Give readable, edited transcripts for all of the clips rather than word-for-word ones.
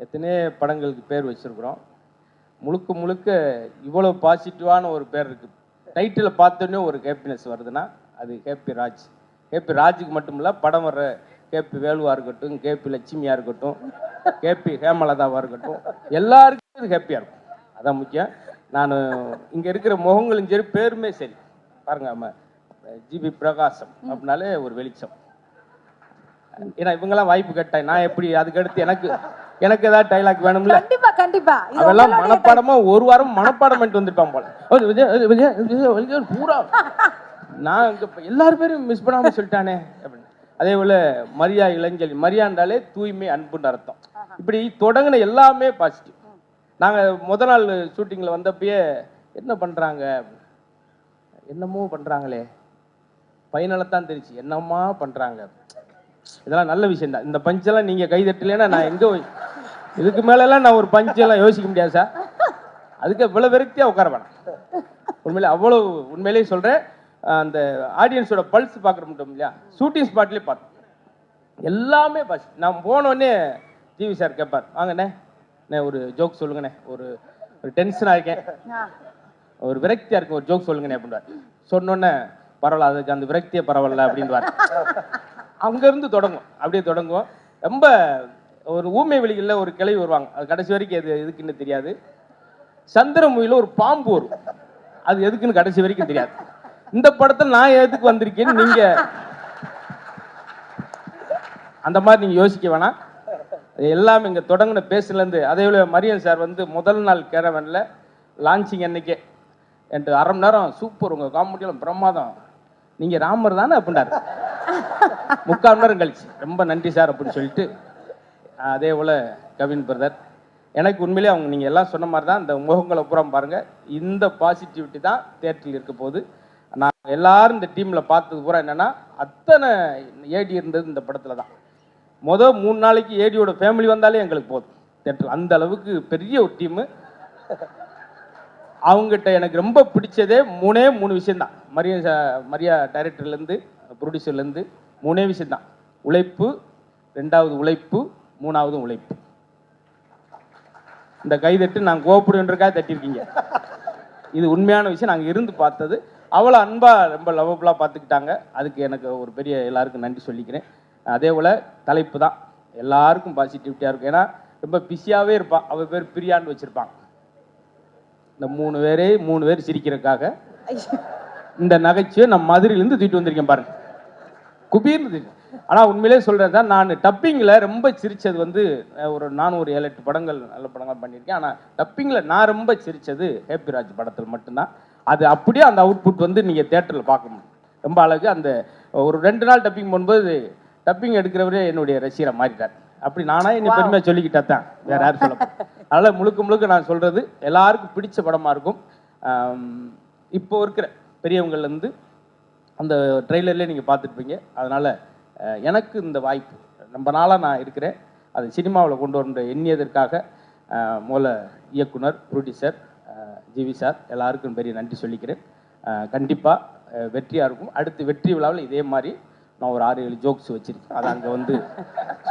எத்தனையோ படங்களுக்கு பேர் வச்சுருக்குறோம். முழுக்க முழுக்க இவ்வளோ பாசிட்டிவான ஒரு பேர் இருக்குது. டைட்டில் பார்த்தோன்னே ஒரு ஹேப்பினஸ் வருதுன்னா அது கேபி ராஜ். கேபி ராஜுக்கு மட்டும் இல்லை, படம் வர்ற கேபி வேலுவாக இருக்கட்டும், கேபி லட்சுமியாக இருக்கட்டும், கேபி ஹேமலதாவாக இருக்கட்டும், எல்லாருக்கும் இது ஹேப்பியாக இருக்கும். அதான் முக்கியம். நான் இங்கே இருக்கிற முகங்களும் சரி, பேருமே சரி பாருங்க, நம்ம ஜிபி பிரகாசம் அப்படின்னாலே ஒரு வெளிச்சம். ஏன்னா இவங்கெல்லாம் வாய்ப்பு கேட்டாங்க, நான் எப்படி அதுக்கடுத்து எனக்கு ஏதாவது டைலாக் வேணும்ல. கண்டிப்பா கண்டிப்பா. அதெல்லாம் மனப்பாடமா ஒரு வாரம் மனப்பாடம் பண்ணிட்டு வந்துருப்பான் போல. பூரா நான் எல்லாரும் பேரும் மிஸ் பண்ணாம சொல்லிட்டானே அப்படின்னு. அதே போல மரியா இளஞ்சலி, மரியாண்டாலே தூய்மை அன்புன்னு அர்த்தம். இப்படி தொடங்கின எல்லாமே பாசிட்டிவ். நாங்க முத நாள் ஷூட்டிங்ல வந்தப்பயே என்ன பண்றாங்க, என்னமோ பண்றாங்களே, பையனத்தான் தெரிச்சு என்னமா பண்றாங்க. இதெல்லாம் நல்ல விஷயம் தான். இந்த பஞ்செல்லாம் நீங்க கைதட்டலைன்னா நான் எங்க இதுக்கு மேலெல்லாம் நான் ஒரு பஞ்செல்லாம் யோசிக்க முடியாது சார். அதுக்கு இவ்வளவு விரக்தியா உட்கார வேணாம். உண்மையிலே அவ்வளவு உண்மையிலேயே சொல்றேன். அந்த ஆடியன்ஸோட பல்ஸ் பார்க்குற மட்டும் இல்லையா, ஷூட்டிங் ஸ்பாட்லேயே பார்த்தோம் எல்லாமே பாஸ். நான் போனோடனே டிவி சார் கேட்பார், வாங்கண்ணே ஒரு ஜோக் சொல்லுங்கண்ணே, ஒரு டென்ஷனாக இருக்கேன், ஒரு விரக்தியாக இருக்கும், ஒரு ஜோக் சொல்லுங்கண்ணே அப்படின்வார். சொன்னோன்னே பரவாயில்ல, அதுக்கு அந்த விரக்தியே பரவாயில்ல அப்படின்வார். அங்கேருந்து தொடங்கும், அப்படியே தொடங்குவோம். ரொம்ப ஒரு ஊமை வெளிகளில் ஒரு கிளை வருவாங்க, அது கடைசி வரைக்கும் எது எதுக்குன்னு தெரியாது. சந்திரமுகியில் ஒரு பாம்பு வரும், அது எதுக்குன்னு கடைசி வரைக்கும் தெரியாது. இந்த படத்தில் நான் எதுக்கு வந்திருக்கேன்னு நீங்க அந்த மாதிரி நீங்க யோசிக்க வேணாம். எல்லாமே இங்க தொடங்கின பேசுலேருந்து. அதே போல மரியன் சார் வந்து முதல் நாள் கேரவன்ல லான்ச்சிங் அன்னைக்கே என்கிட்ட அரை மணி நேரம் சூப்பர், உங்க காமெடியெல்லாம் பிரமாதம், நீங்க ராமர் தானே அப்படின்னாரு. 3/4 மணி நேரம் கழிச்சு ரொம்ப நன்றி சார் அப்படின்னு சொல்லிட்டு. அதே போல கவின் பிரதர், எனக்கு உண்மையிலே அவங்க நீங்கள் எல்லாம் சொன்ன மாதிரி தான், இந்த முகங்களை பூரா பாருங்கள், இந்த பாசிட்டிவிட்டி தான் தேட்டரில் இருக்க போது. நான் எல்லாரும் இந்த டீமில் பார்த்தது பூரா என்னென்னா, அத்தனை ஏடி இருந்தது இந்த படத்தில் தான். மொதல் 3 நாளைக்கு ஏடியோட ஃபேமிலி வந்தாலே எங்களுக்கு போதும் தேட்டரில், அந்த அளவுக்கு பெரிய ஒரு டீமு. அவங்ககிட்ட எனக்கு ரொம்ப பிடிச்சதே 3 விஷயந்தான். மரியா டைரக்டர்லேருந்து ப்ரொடியூசர்லேருந்து 3 விஷயந்தான். உழைப்பு, 2வது உழைப்பு, 3வது உழைப்பு. இந்த கைதட்டு நான் கோபப்படுன்றக்காக தட்டியிருக்கீங்க. இது உண்மையான விஷயம். நாங்கள் இருந்து பார்த்தது. அவ்வளோ அன்பாக ரொம்ப லவ்வபுளாக பார்த்துக்கிட்டாங்க. அதுக்கு எனக்கு ஒரு பெரிய எல்லாருக்கும் நன்றி சொல்லிக்கிறேன். அதே போல் தலைப்பு தான் எல்லாருக்கும் பாசிட்டிவிட்டியாக இருக்கும். ஏன்னா ரொம்ப பிஸியாகவே இருப்பான். அவள் பேர் பிரியான்னு வச்சுருப்பாங்க. இந்த 3 பேர் சிரிக்கிறதுக்காக இந்த நகைச்சுவை நம்ம மதுரையிலேருந்து தூக்கிட்டு வந்திருக்கேன் பாருங்க, குபீர்னு. ஆனால் உண்மையிலே சொல்கிறது தான், நான் டப்பிங்கில் ரொம்ப சிரித்தது வந்து நானும் ஒரு 7-8 படங்கள் நல்ல படங்கள் பண்ணியிருக்கேன். ஆனால் டப்பிங்கில் நான் ரொம்ப சிரித்தது ஹேப்பி ராஜ் படத்தில் மட்டும்தான். அது அப்படியே அந்த அவுட்புட் வந்து நீங்கள் தேட்டரில் பார்க்க முடியும். ரொம்ப அழகு. அந்த ஒரு 2 நாள் டப்பிங் பண்ணும்போது டப்பிங் எடுக்கிறவரே என்னுடைய ரசிகரை மாறிட்டார். அப்படி நானா என்னை பெருமையாக சொல்லிக்கிட்டா தான், வேற யாரும் சொல்ல. அதனால் முழுக்க நான் சொல்கிறது எல்லாருக்கும் பிடிச்ச படமாக இருக்கும். இப்போ இருக்கிற பெரியவங்கள்லேருந்து அந்த ட்ரெய்லர்லேயே நீங்கள் பார்த்துருப்பீங்க. அதனால் எனக்கு இந்த வாய்ப்பு ரொம்ப நாளாக நான் இருக்கிறேன். அது சினிமாவில் கொண்டு வர எண்ணியதற்காக மூல இயக்குனர், ப்ரொடியூசர் ஜிவி சார் எல்லாருக்கும் பெரிய நன்றி சொல்லிக்கிறேன். கண்டிப்பாக வெற்றியாக இருக்கும். அடுத்து வெற்றி விழாவில் இதே மாதிரி நான் ஒரு 6-7 ஜோக்ஸ் வச்சுருக்கேன், அதை அங்கே வந்து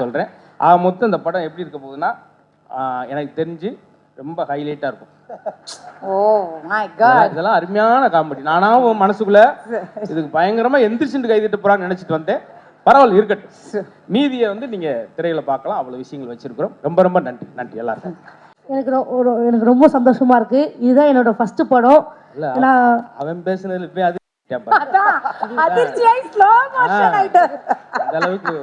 சொல்கிறேன். மொத்தம் இந்த படம் எப்படி இருக்க போகுதுன்னா, எனக்கு தெரிஞ்சு ரொம்ப ஹைலைட்டாக இருக்கும். இதெல்லாம் அருமையான காமெடி. நானாவும் மனசுக்குள்ள இதுக்கு பயங்கரமா எந்திரிச்சுட்டு கைதிட்டு போறான்னு நினைச்சிட்டு வந்தேன். பரவாயில்ல, இருக்கட்டும். மீதியை வந்து நீங்க திரையில பார்க்கலாம். அவ்வளவு விஷயங்கள் வச்சிருக்கிறோம். ரொம்ப நன்றி எல்லாருக்கும். எனக்கு ரொம்ப சந்தோஷமா இருக்கு. இதுதான் என்னோட ஃபர்ஸ்ட் படம். அவன் பேசுனதுல போய் அது அந்த அளவுக்கு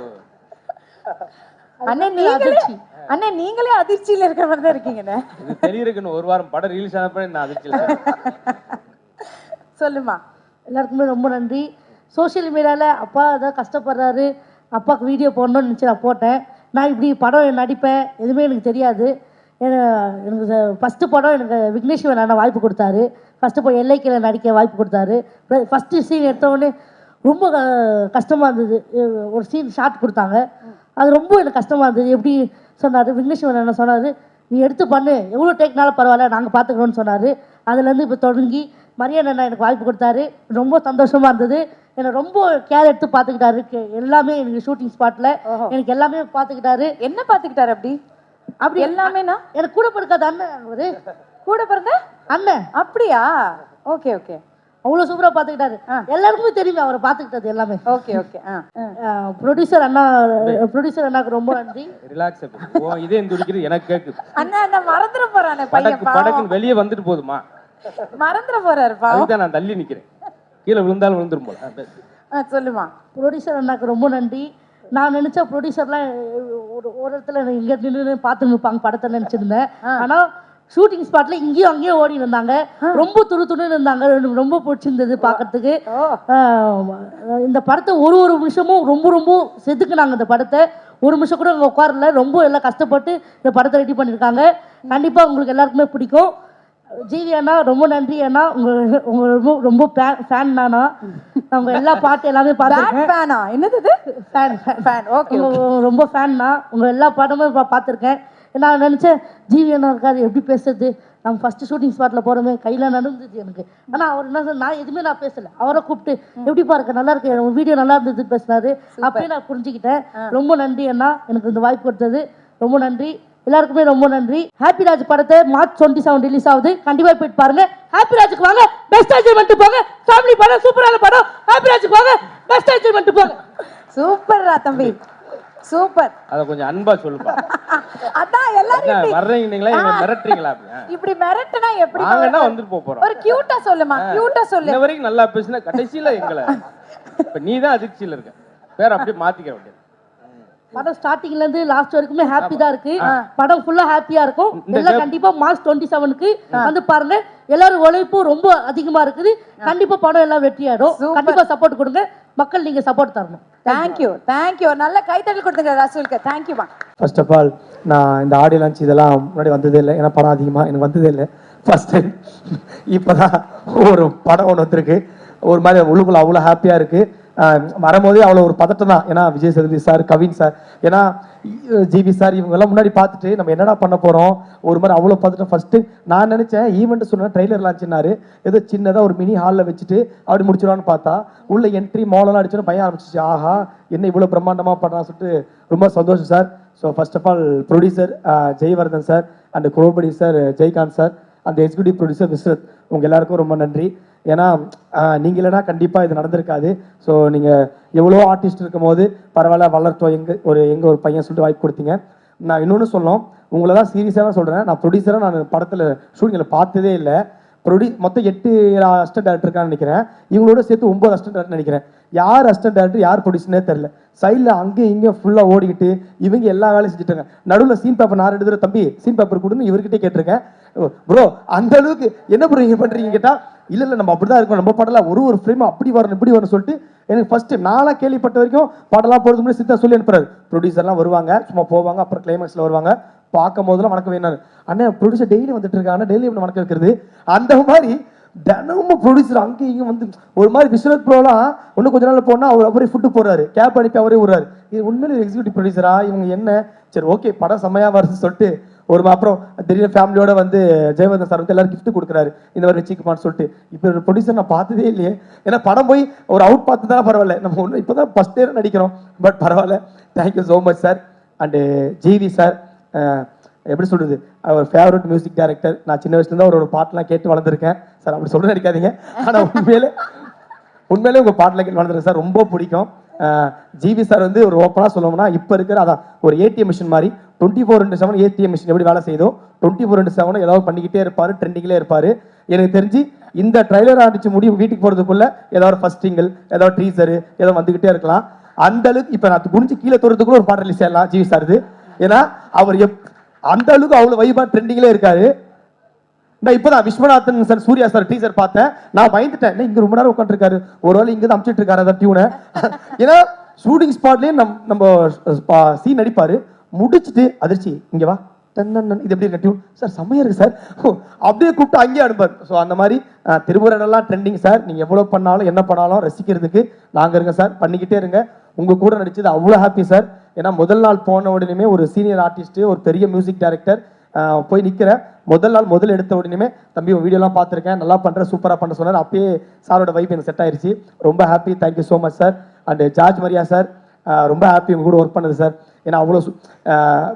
அண்ணே நீங்களே அதிர்ச்சியில இருக்கிற மாதிரி தான் இருக்கீங்கண்ணே. இது தெரியுதுன்னு ஒரு வாரம் படம் ரிலீஸ் ஆனப்ப நான் அதிர்ச்சியில. சொல்லுமா. எல்லாருக்குமே ரொம்ப நன்றி. சோஷியல் மீடியாவில் அப்பா ஏதாவது கஷ்டப்படுறாரு, அப்பாவுக்கு வீடியோ போடணும்னு நினச்சி நான் போட்டேன். நான் இப்படி படம் நடிப்பேன் எதுவுமே எனக்கு தெரியாது. எனக்கு ஃபஸ்ட்டு படம் எனக்கு விக்னேஸ்வரன் அண்ணா வாய்ப்பு கொடுத்தாரு. ஃபஸ்ட்டு படம் எல்லைக்கில் நடிக்க வாய்ப்பு கொடுத்தாரு. ஃபஸ்ட்டு சீன் எடுத்தவொடனே ரொம்ப கஷ்டமாக இருந்தது. ஒரு சீன் ஷார்ட் கொடுத்தாங்க, அது ரொம்ப எனக்கு கஷ்டமாக இருந்தது. எப்படி சொன்னார் விக்னேஸ்வரன் அண்ணா, சொன்னார் நீ எடுத்து பண்ணு, எவ்வளோ டேக்னாலும் பரவாயில்ல, நாங்கள் பார்த்துக்கிறோன்னு சொன்னார். அதுலேருந்து இப்போ தொடங்கி மரியாதை அண்ணா எனக்கு வாய்ப்பு கொடுத்தாரு. ரொம்ப சந்தோஷமாக இருந்தது. என்னை ரொம்ப கேர் எடுத்து பார்த்துக்கிட்டாரு. எல்லாமே எனக்கு ஷூட்டிங் ஸ்பாட்டில் எனக்கு எல்லாமே பார்த்துக்கிட்டாரு. என்ன பார்த்துக்கிட்டாரு? அப்படி அப்படி எல்லாமேனா எனக்கு கூட பிறக்காத அண்ணன் ஒரு கூட பிறந்த அண்ணன் அப்படியா? ஓகே ஓகே, அவ்வளோ சூப்பராக பார்த்துக்கிட்டாரு. எல்லாருக்குமே தெரியுமே அவரை பார்த்துக்கிட்டது எல்லாமே. Okay okay. ப்ரொடியூசர் அண்ணாக்கு ரொம்ப நன்றி. ரிலாக்ஸ் இதே துடிக்கிறது எனக்கு கேக்குது. அண்ணா அண்ணா மறந்துட போறானே பையன், படக்குன்னு வெளியே வந்துட்டு போதுமா, மறந்துட போறாருப்பா. அதுதான் நான் தள்ளி நிக்கிறேன், கீழே விழுந்தாலும் விழுந்துரும் போல. சொல்லுமா. ப்ரொடியூசர் அண்ணாக்கு ரொம்ப நன்றி. நான் நினைச்ச ப்ரொடியூசர்லாம் ஒரு இடத்துல எங்க நின்று பார்த்து நிற்பாங்க படத்தை நினைச்சிருந்தேன். ஆனா ஷூட்டிங் ஸ்பாட்ல இங்கேயும் அங்கேயும் ஓடி இருந்தாங்க. ரொம்ப துணுன்னு இருந்தாங்க. ரொம்ப பிடிச்சிருந்தது பார்க்கறதுக்கு. இந்த படத்தை ஒரு நிமிஷமும் ரொம்ப செதுக்குனாங்க. இந்த படத்தை ஒரு நிமிஷம் கூட அங்கே உட்காரல. ரொம்ப எல்லாம் கஷ்டப்பட்டு இந்த படத்தை ரெடி பண்ணியிருக்காங்க. கண்டிப்பா உங்களுக்கு எல்லாருக்குமே பிடிக்கும். ஜிவி அண்ணா ரொம்ப நன்றி அண்ணா. உங்க ரொம்ப ஃபேன் நானா. அவங்க எல்லா பாட்டு எல்லாமே பார்த்துருக்கேன். என்னது ரொம்ப ஃபேன் தான். உங்க எல்லா பாடமும் பார்த்துருக்கேன். நான் நினச்சேன் ஜிவி அண்ணா இருக்காரு எப்படி பேசுறது, நம்ம ஃபர்ஸ்ட் ஷூட்டிங் ஸ்பாட்டில் போகிறோமே கையில் நடந்துச்சு எனக்கு. ஆனால் அவர் என்ன சொன்ன, நான் எதுவுமே நான் பேசலை. அவரை கூப்பிட்டு எப்படிப்பா இருக்க, நல்லா இருக்கு, வீடியோ நல்லா இருந்தது பேசினாரு. அப்படியே நான் புரிஞ்சுக்கிட்டேன். ரொம்ப நன்றி அண்ணா, எனக்கு இந்த வாய்ப்பு கொடுத்தது ரொம்ப நன்றி. எல்லாருக்குமே ரொம்ப நன்றி. ஹாப்பி ராஜ் படத்தை March 27 ரிலீஸ் ஆகுது. கண்டிப்பா போயிட்டு பாருங்க. ஹாப்பி ராஜுக்கு வாங்க, பெஸ்ட் என்ஜாய்மெண்ட் போங்க. ஃபேமிலி படம், சூப்பரான படம். ஹாப்பி ராஜுக்கு வாங்க, பெஸ்ட் என்ஜாய்மெண்ட் போங்க. சூப்பர்ரா தம்பி, சூப்பர். அத கொஞ்சம் அன்பா சொல்லுப்பா. அதான் எல்லாரும் வர்றீங்களா, எங்க மிரட்டறீங்களா? இப்படி மிரட்டனா எப்படி? வாங்கனா வந்துட்டு போறோம். ஒரு கியூட்டா சொல்லுமா, கியூட்டா சொல்லு. இன்ன வரைக்கும் நல்லா பேசினா கடைசில எங்கள இப்ப நீ தான் அதிர்ச்சியில இருக்க. பேர் அப்படியே மாத்திக்க வேண்டியது. படம் ஸ்டார்டிங்ல இருந்து லாஸ்ட் வரைக்குமே ஹாப்பி தான் இருக்கு. படம் ஃபுல்லா ஹாப்பியா இருக்கும். எல்லாம் கண்டிப்பா March 27க்கு வந்து பாருங்க. எல்லாரும் உழைப்பு ரொம்ப அதிகமா இருக்குது. கண்டிப்பா படம் எல்லாம் வெற்றியாடும். கண்டிப்பா சப்போர்ட் கொடுங்க மக்கள், நீங்க சப்போர்ட் தரணும். தேங்க்யூ. நல்ல கைத்தட்டல் கொடுத்துங்க ரசூலுக்கு. தேங்க்யூமா. ஃபர்ஸ்ட் ஆஃப் ஆல் நான் இந்த ஆடியோ லான்ச் இதெல்லாம் முன்னாடி வந்ததே இல்லை. ஏன்னா படம் அதிகமாக எனக்கு வந்ததே இல்லை. ஃபர்ஸ்ட் டைம் இப்போதான் ஒரு படம் ஒன்று வந்திருக்கு. ஒரு மாதிரி உள்ளுக்குள்ள அவ்வளோ ஹாப்பியாக இருக்குது. வரும்போதே அவ்வளோ ஒரு பதட்டம் தான். ஏன்னா விஜய் சேதுபதி சார், கவின் சார், ஏன்னா ஜிவி சார் இவங்கெல்லாம் முன்னாடி பார்த்துட்டு நம்ம என்னடா பண்ண போகிறோம், ஒரு மாதிரி அவ்வளோ பதட்டம். ஃபர்ஸ்ட்டு நான் நினச்சேன் ஈவெண்ட் சொன்னால் ட்ரெய்லர் லான்ச்னாரு, ஏதோ சின்னதாக ஒரு மினி ஹாலில் வச்சுட்டு அப்படி முடிச்சிடலான்னு பார்த்தா உள்ள என்ட்ரி மோலெல்லாம் அடிச்சோன்னு பையன் ஆரம்பிச்சிச்சு. ஆஹா என்ன இவ்வளோ பிரம்மாண்டமாக பண்ணுறான்னு சொல்லிட்டு ரொம்ப சந்தோஷம் sir. So first of all producer Jaivardhan sir and கோபடி சார், ஜெய்காந்த் சார், அந்த எக்ஸிக்யூட்டிவ் ப்ரொடியூசர் விஸ்வத், உங்கள் எல்லாருக்கும் ரொம்ப நன்றி. ஏன்னா நீங்கள் இல்லைனா கண்டிப்பாக இது நடந்திருக்காது. ஸோ நீங்கள் எவ்வளோ ஆர்டிஸ்ட் இருக்கும் போது பரவாயில்ல வளர்த்தோம் எங்கள் ஒரு பையன் சொல்லிட்டு வாய்ப்பு கொடுத்தீங்க. நான் இன்னொன்று சொல்லணும், உங்களை தான் சீரியஸாக சொல்கிறேன். நான் ப்ரொடியூசராக நான் படத்தில் ஷூட்டிங்கில் பார்த்ததே இல்லை. மொத்தம் 8 அசிஸ்டன்ட் டேரக்டர் இருக்கான்னு நினைக்கிறேன். இவங்களோட சேர்த்து 9 அசிஸ்டன்ட் டேரக்டர் நினைக்கிறேன். யார் அசிஸ்டன்ட் டேரக்டர் யார் ப்ரொடியூசர்னே தெரில. சைடில் அங்கேயும் இங்கே ஃபுல்லாக ஓடிக்கிட்டு இவங்க எல்லா வேலையும் செஞ்சுட்டாங்க. நடுவில் சீன் பேப்பர் நான் 2 தடவை தம்பி சீன் பேப்பர் கொடுன்னு இவர்கிட்டே கேட்டிருக்கேன். ப்ரோ அந்த அளவுக்கு என்ன ப்ரோ இங்கே பண்ணுறீங்க கேட்டால் இல்லை நம்ம அப்படி தான் இருக்கோம், நம்ம படலாம் ஒரு ஃப்ரேம் அப்படி வரணும் இப்படி வரணும் சொல்லிட்டு எனக்கு ஃபர்ஸ்ட் நானாக கேள்விப்பட்ட வரைக்கும் படம்லாம் போகிறது முன்னாடி சித்தா சொல்லி அனுப்புறாரு. ப்ரொடியூசர்லாம் வருவாங்க, சும்மா போவாங்க, அப்புறம் கிளைமேக்ஸில் வருவாங்க. பார்க்கும் போதெல்லாம் வணக்கம் வேணாரு. அண்ணன் ப்ரொடியூசர் டெய்லி வந்துட்டு இருக்காங்க, டெய்லி எப்படி வணக்கம் வைக்கிறது, அந்த மாதிரி தினமும் ப்ரொடியூசர் அங்கேயும் இங்கே வந்து ஒரு மாதிரி விஸ்வநாத் ப்ரோலாம் இன்னும் கொஞ்ச நாள் போனால் அவர் அவரே ஃபுட்டு போடுறாரு, கேப் அனுப்பி அவரே விடுறாரு. இது உண்மையிலே எக்ஸிக்யூட்டிவ் ப்ரொடியூசரா இவங்க என்ன? சரி ஓகே படம் செம்மையாக வருதுன்னு சொல்லிட்டு ஒரு அப்புறம் திடீர்னு ஃபேமிலியோட வந்து ஜெயவர்தன் சார் வந்து எல்லாரும் கிஃப்ட் கொடுக்குறாரு, இந்த மாதிரி வச்சுக்குமான்னு சொல்லிட்டு. இப்போ ஒரு ப்ரொடியூசர் நான் பார்த்ததே இல்லையே. ஏன்னா படம் போய் ஒரு அவுட் பார்த்து தான் பரவாயில்ல, நம்ம ஒன்று இப்போ தான் ஃபஸ்ட் இயர் நடிக்கிறோம், பட் பரவாயில்ல. Thank you so much sir. And G V sir எப்படி சொல்கிறது, அவர் ஃபேவரட் மியூசிக் டைரக்டர். நான் சின்ன வயசுலேருந்து அவரோட பாட்டெலாம் கேட்டு வளர்ந்துருக்கேன் சார். அப்படி சொல்ல நினைக்காதீங்க, ஆனால் உண்மையிலே உங்கள் பாட்டில் கேட்டு வளர்ந்துருக்கேன் சார், ரொம்ப பிடிக்கும். ஜிவி சார் வந்து ஒரு ஓப்பனாக சொல்லணும்னா இப்போ இருக்கிற அதான் ஒரு ஏடிஎம் மிஷின் மாதிரி 24/7 ஏடிஎம் மிஷின் எப்படி வேலை செய்தோ 24/7 ஏதாவது பண்ணிக்கிட்டே இருப்பார், ட்ரெண்டிங்கிலே இருப்பார். எனக்கு தெரிஞ்சு இந்த ட்ரைலர் அடிச்சு முடியும் வீட்டுக்கு போகிறதுக்குள்ள ஏதாவது ஃபர்ஸ்ட் சிங்கிள் ஏதாவது டீசரு ஏதோ வந்துக்கிட்டே இருக்கலாம். அந்த அளவுக்கு இப்போ நான் குடிஞ்சு கீழே தோறதுக்குள்ள ஒரு பாட்டு ரிலீஸ் ஆகலாம் ஜிவி சார். ஏன்னா அவர் அந்த அளவுக்கு அவ்வளோ வைபா ட்ரெண்டிங்லே இருக்காரு. நான் இப்போதான் Viswanathan sir, Surya sir teaser பார்த்தேன், நான் பயந்துட்டேன். இங்க ரொம்ப நேரம் உட்காந்துருக்காரு, ஒரு வேளை இங்க தான் அமிச்சிட்டு இருக்காரு அதான் டியூனை. ஏன்னா ஷூட்டிங் ஸ்பாட்லயே நம்ம சீன் நடிப்பாரு, முடிச்சுட்டு அதிர்ச்சி இங்க வா இது எப்படி இருக்கு டியூன் சார், செம்மையா இருக்கு சார், அப்படியே கூப்பிட்டு அங்கேயே அனுப்பார். ஸோ அந்த மாதிரி திருமுறையெல்லாம் ட்ரெண்டிங் சார். நீங்க எவ்வளவு பண்ணாலும் என்ன பண்ணாலும் ரசிக்கிறதுக்கு நாங்க இருங்க சார், பண்ணிக்கிட்டே இருங்க. உங்க கூட நடிச்சது அவ்வளோ ஹாப்பி சார். ஏன்னா முதல் நாள் போன உடனே ஒரு சீனியர் ஆர்டிஸ்ட், ஒரு பெரிய மியூசிக் டைரக்டர் போய் நிற்கிற முதல் எடுத்த உடனே தம்பி வீடியோலாம் பார்த்துருக்கேன், நல்லா பண்ணுற சூப்பராக பண்ண சொன்னார். அப்பயே சாரோட வைப் எனக்கு செட் ஆயிடுச்சு, ரொம்ப happy. Thank you so much sir. And George Maria sir, ரொம்ப ஹாப்பி உங்க கூட ஒர்க் பண்ணது சார். ஏன்னா அவ்வளோ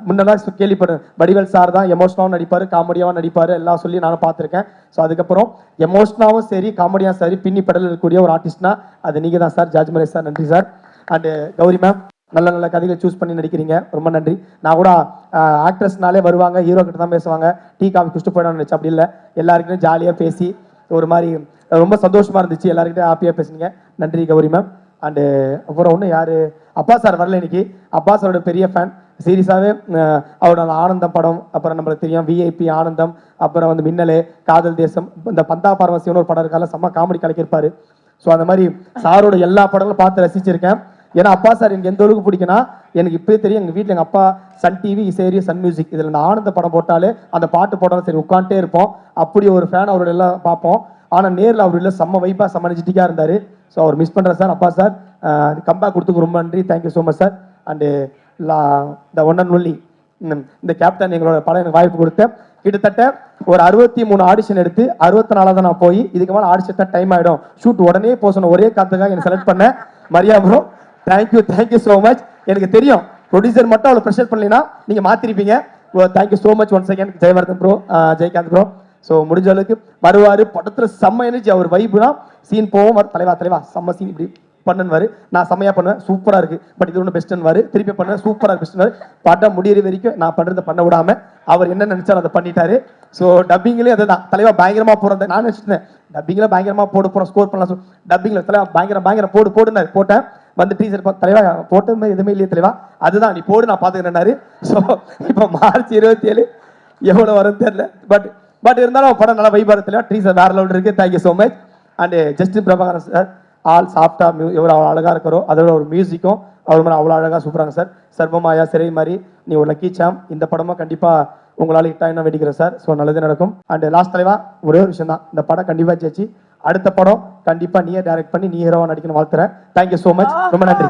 முன்னெல்லாம் கேள்விப்படுறேன் வடிவேல் சார் தான் எமோஷனாகவும் நடிப்பார், காமெடியாகவும் நடிப்பார் எல்லாம் சொல்லி நானும் பார்த்துருக்கேன். ஸோ அதுக்கப்புறம் எமோஷனாகவும் சரி காமெடியாக சரி பின்னி பெடல் இருக்கக்கூடிய ஒரு ஆர்டிஸ்ட்னா அது நீங்கள் தான் சார். ஜார்ஜ் மரேஷ் சார் நன்றி சார். அண்டு கௌரி மேம் நல்ல நல்ல கதைகளை சூஸ் பண்ணி நடிக்கிறீங்க, ரொம்ப நன்றி. நான் கூட ஆக்ட்ரஸ்னாலே வருவாங்க ஹீரோ கிட்ட தான் பேசுவாங்க, டீ காஃபி குடிச்சிட்டு போயிடணும்னு நினச்சேன். அப்படி இல்லை, எல்லாருக்கிட்டையும் ஜாலியாக பேசி ஒரு மாதிரி ரொம்ப சந்தோஷமாக இருந்துச்சு. எல்லாருக்கிட்டையும் ஹாப்பியாக பேசுனீங்க, நன்றி கௌரி மேம். அண்டு அப்புறம் ஒன்று யார் அப்பா சார் வரல இன்னைக்கு. அப்பா சாரோட பெரிய ஃபேன் சீரியஸாகவே. அவரோட அந்த ஆனந்தம் படம், அப்புறம் நம்மளுக்கு தெரியும் விஐபி ஆனந்தம், அப்புறம் வந்து மின்னலே, காதல் தேசம், இந்த பந்தா பார்வசியம்னு ஒரு படம் இருக்கால செம்ம காமெடி கலக்கியிருப்பாரு. ஸோ அந்த மாதிரி சாரோட எல்லா படங்களும் பார்த்து ரசிச்சிருக்கேன். ஏன்னா அப்பா சார் எனக்கு எந்த அளவுக்கு பிடிக்குன்னா, எனக்கு இப்போயே தெரியும் எங்கள் வீட்டில் எங்கள் அப்பா சன் டிவி, இசையரி, சன் மியூசிக் இதில் இந்த ஆனந்த படம் போட்டாலே அந்த பாட்டு போட்டாலும் சரி உட்காந்துட்டே இருப்போம். அப்படி ஒரு ஃபேன் அவரோட எல்லாம் பார்ப்போம். ஆனால் நேரில் அவர் இல்லை செம்ம வைப்பாக செம்ம எனர்ஜெட்டிக்காக இருந்தார். ஸோ அவர் மிஸ் பண்ணுறேன் சார். அப்பா சார் கம்பேக் கொடுத்துக்கு ரொம்ப நன்றி, thank you so much sir. And இந்த ஒன் அண்ட் ஒன்லி இந்த கேப்டன் எங்களோட படம் எனக்கு வாய்ப்பு கொடுத்தேன். கிட்டத்தட்ட ஒரு 63 ஆடிஷன் எடுத்து 64 தான் நான் போய் இதுக்கு மேலே ஆடிஷன் டைம் ஆகிடும், ஷூட் உடனே போக சொன்ன ஒரே காரணத்துக்காக எனக்கு செலக்ட் பண்ணேன். Maria bro thank you so much. எனக்கு தெரியும் ப்ரொடியூசர் மட்டும் அவ்வளோ ப்ரெஷர் பண்ணலைன்னா நீங்கள் மாற்றிருப்பீங்க. Thank you so much one second. Jayavardhan bro, Jayakanth bro. So முடிஞ்ச அளவுக்கு வருவார், படத்தில் செம்ம எனர்ஜி. அவர் வைப்புனா சீன் போவோம், தலைவா செம்ம சீன் இப்படி பண்ணுவாரு, நான் செம்மையாக பண்ணுவேன், சூப்பராக இருக்குது, பட் இது ஒன்று பெஸ்ட்டுன்னு திருப்பி பண்ணுவேன், சூப்பராக பெஸ்ட்டுன்னு படம் முடியிற வரைக்கும் நான் பண்ணுறதை பண்ண விடாமல் அவர் என்ன நினச்சாலும் அதை பண்ணிட்டாரு. ஸோ டப்பிங்லேயும் அதுதான் தலைவா பயங்கரமாக போகிறத நான் நினச்சிட்டேன். டப்பிங்கில் பயங்கரமாக போட போகிறோம், ஸ்கோர் பண்ணலாம். டப்பிங்கில் தலைவா பயங்கரம் போடுனாரு. போட்டேன், வந்து டீச்சர் தலைவா போட்ட மாதிரி எதுவுமே இல்லையே தலைவா, அதுதான் நீ போடு நான் பார்த்துக்கிறேன்னாரு. ஸோ இப்போ மார்ச் 27 எவ்வளோ வரும்னு தெரியல, பட் இருந்தாலும் படம் நல்லா வைபாக தலைவா. டீச்சர் வேற லெவல் இருக்குது, thank you so much. And Justin Prabhakaran sir ஆள் சாஃப்டா எவ்வளோ அழகாக இருக்கிறோ அதோட ஒரு மியூசிக்கும் அவர் மாதிரி அவ்வளோ அழகாக சூப்பராங்க சார். சர்வமாயா சிறை மாதிரி நீ ஒரு லக்கி சாம், இந்த படமும் கண்டிப்பாக உங்களால் ஹிட்டாக வெடிக்கிறேன் சார். ஸோ நல்லது நடக்கும். அண்ட் லாஸ்ட் தலைவா ஒரே ஒரு விஷயம் தான், இந்த படம் கண்டிப்பாக ஜெயிச்சு அடுத்த படம் கண்டிப்பாக நீயே டைரக்ட் பண்ணி நீ ஹீரோவாக நடிக்கணும் வாழ்த்துறேன். தேங்க்யூ ஸோ மச், ரொம்ப நன்றி.